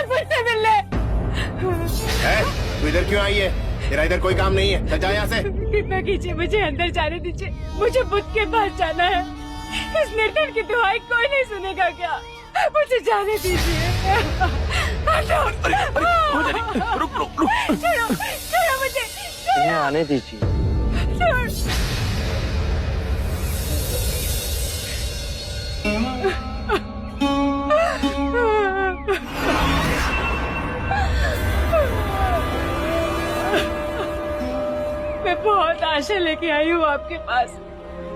मुझे मुझसे मिलने। तू इधर क्यों आई है? तेरा इधर कोई काम नहीं है, चल जा यहाँ से। कृपया कीजिए, मुझे अंदर जाने दीजिए, मुझे बुद्ध के पास जाना है। इस निर्धन की दुआएं कोई नहीं सुनेगा क्या? मुझे जाने दीजिए। रुक रुक रुक, छोड़ो छोड़ो मुझे। इन्हें आने दीजिए। मैं बहुत आशा लेके आई हूँ आपके पास।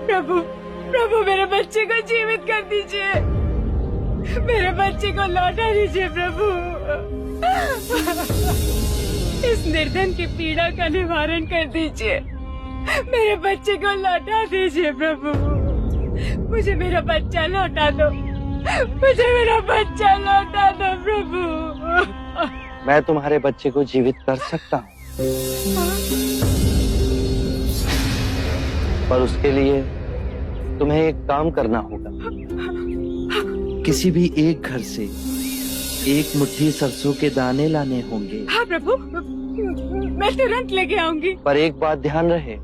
प्रभु प्रभु, मेरे बच्चे को जीवित कर दीजिए, मेरे बच्चे को लौटा दीजिए प्रभु। इस निर्धन की पीड़ा का निवारण कर दीजिए, मेरे बच्चे को लौटा दीजिए प्रभु। मुझे मेरा बच्चा लौटा दो, मुझे मेरा बच्चा लौटा दो प्रभु। मैं तुम्हारे बच्चे को जीवित कर सकता हूँ, पर उसके लिए तुम्हें एक काम करना होगा। किसी भी एक घर से एक मुट्ठी सरसों के दाने लाने होंगे। हाँ प्रभु, मैं तुरंत लेके आऊंगी। पर एक बात ध्यान रहे,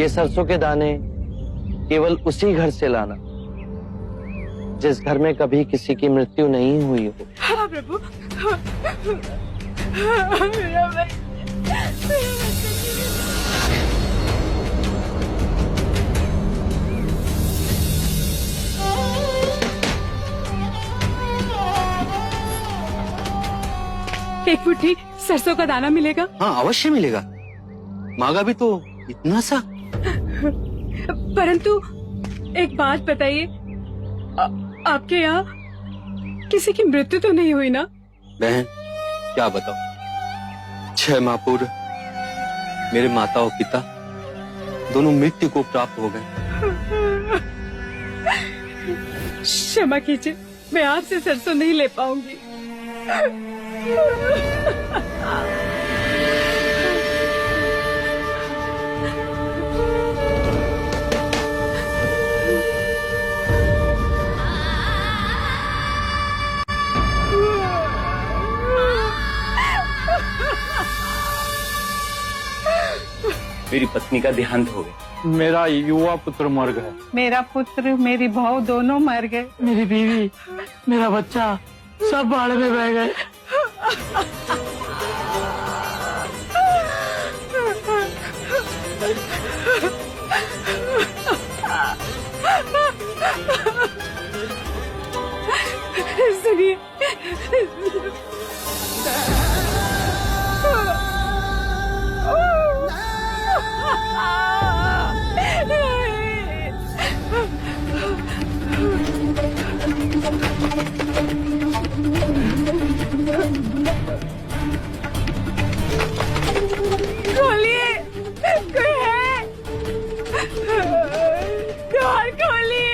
ये सरसों के दाने केवल उसी घर से लाना जिस घर में कभी किसी की मृत्यु नहीं हुई हो। हाँ प्रभु। मेरा बच्चा। एक मुट्ठी सरसों का दाना मिलेगा? हाँ अवश्य मिलेगा, मांगा भी तो इतना सा। परंतु एक बात बताइए, आपके यहाँ किसी की मृत्यु तो नहीं हुई ना? बहन क्या बताओ, 6 माह पूर्व मेरे माता और पिता दोनों मृत्यु को प्राप्त हो गए। क्षमा कीजिए, मैं आपसे सरसों नहीं ले पाऊंगी। मेरी पत्नी का देहांत हो गया। मेरा युवा पुत्र मर गया। मेरा पुत्र मेरी बहू दोनों मर गए। मेरी बीवी, मेरा बच्चा सब बाढ़ में बह गए। सुनिए, खोलिए, कोई है? द्वार खोलिए।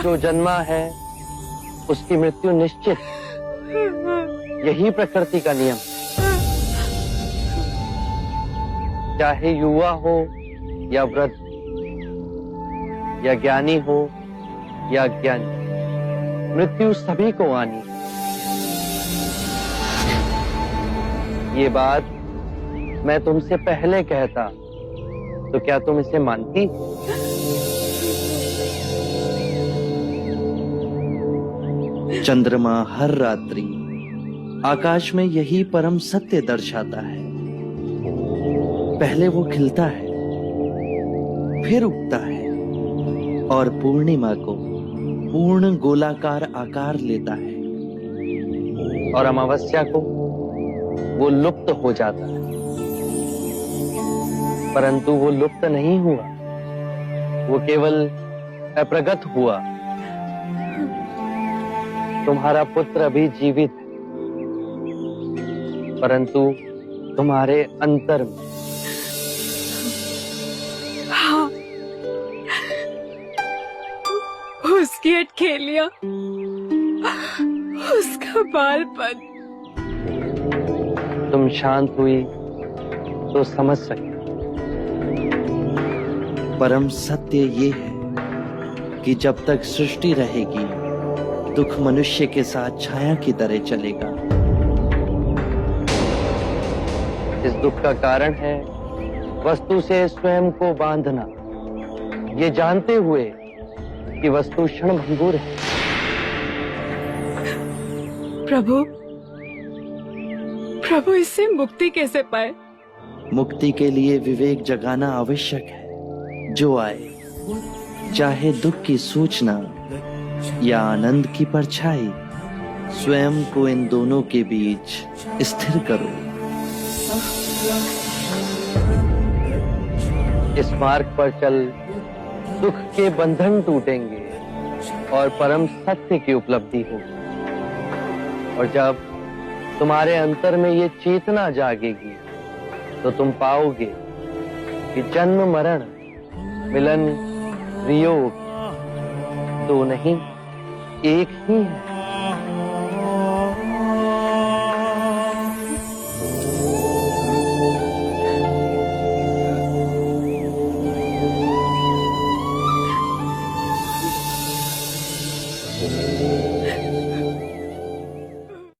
जो जन्मा है उसकी मृत्यु निश्चित, यही प्रकृति का नियम। चाहे युवा हो या वृद्ध, या ज्ञानी हो या अज्ञानी, मृत्यु सभी को आनी है। ये बात मैं तुमसे पहले कहता तो क्या तुम इसे मानती? चंद्रमा हर रात्रि आकाश में यही परम सत्य दर्शाता है। पहले वो खिलता है, फिर उगता है और पूर्णिमा को पूर्ण गोलाकार आकार लेता है, और अमावस्या को वो लुप्त हो जाता है। परंतु वो लुप्त नहीं हुआ, वो केवल अप्रगट हुआ। तुम्हारा पुत्र अभी जीवित है, परंतु तुम्हारे अंतर में। हाँ, उसकी अटखेलियां, उसका बालपन। तुम शांत हुई तो समझ सके। परम सत्य ये है कि जब तक सृष्टि रहेगी, दुख मनुष्य के साथ छाया की तरह चलेगा। इस दुख का कारण है वस्तु से स्वयं को बांधना, ये जानते हुए कि वस्तु क्षणभंगुर है। प्रभु, प्रभु इससे मुक्ति कैसे पाए? मुक्ति के लिए विवेक जगाना आवश्यक है। जो आए, चाहे दुख की सूचना या आनंद की परछाई, स्वयं को इन दोनों के बीच स्थिर करो। इस मार्ग पर चल दुख के बंधन टूटेंगे और परम सत्य की उपलब्धि होगी। और जब तुम्हारे अंतर में ये चेतना जागेगी तो तुम पाओगे कि जन्म मरण, मिलन वियोग दो नहीं, एक ही है।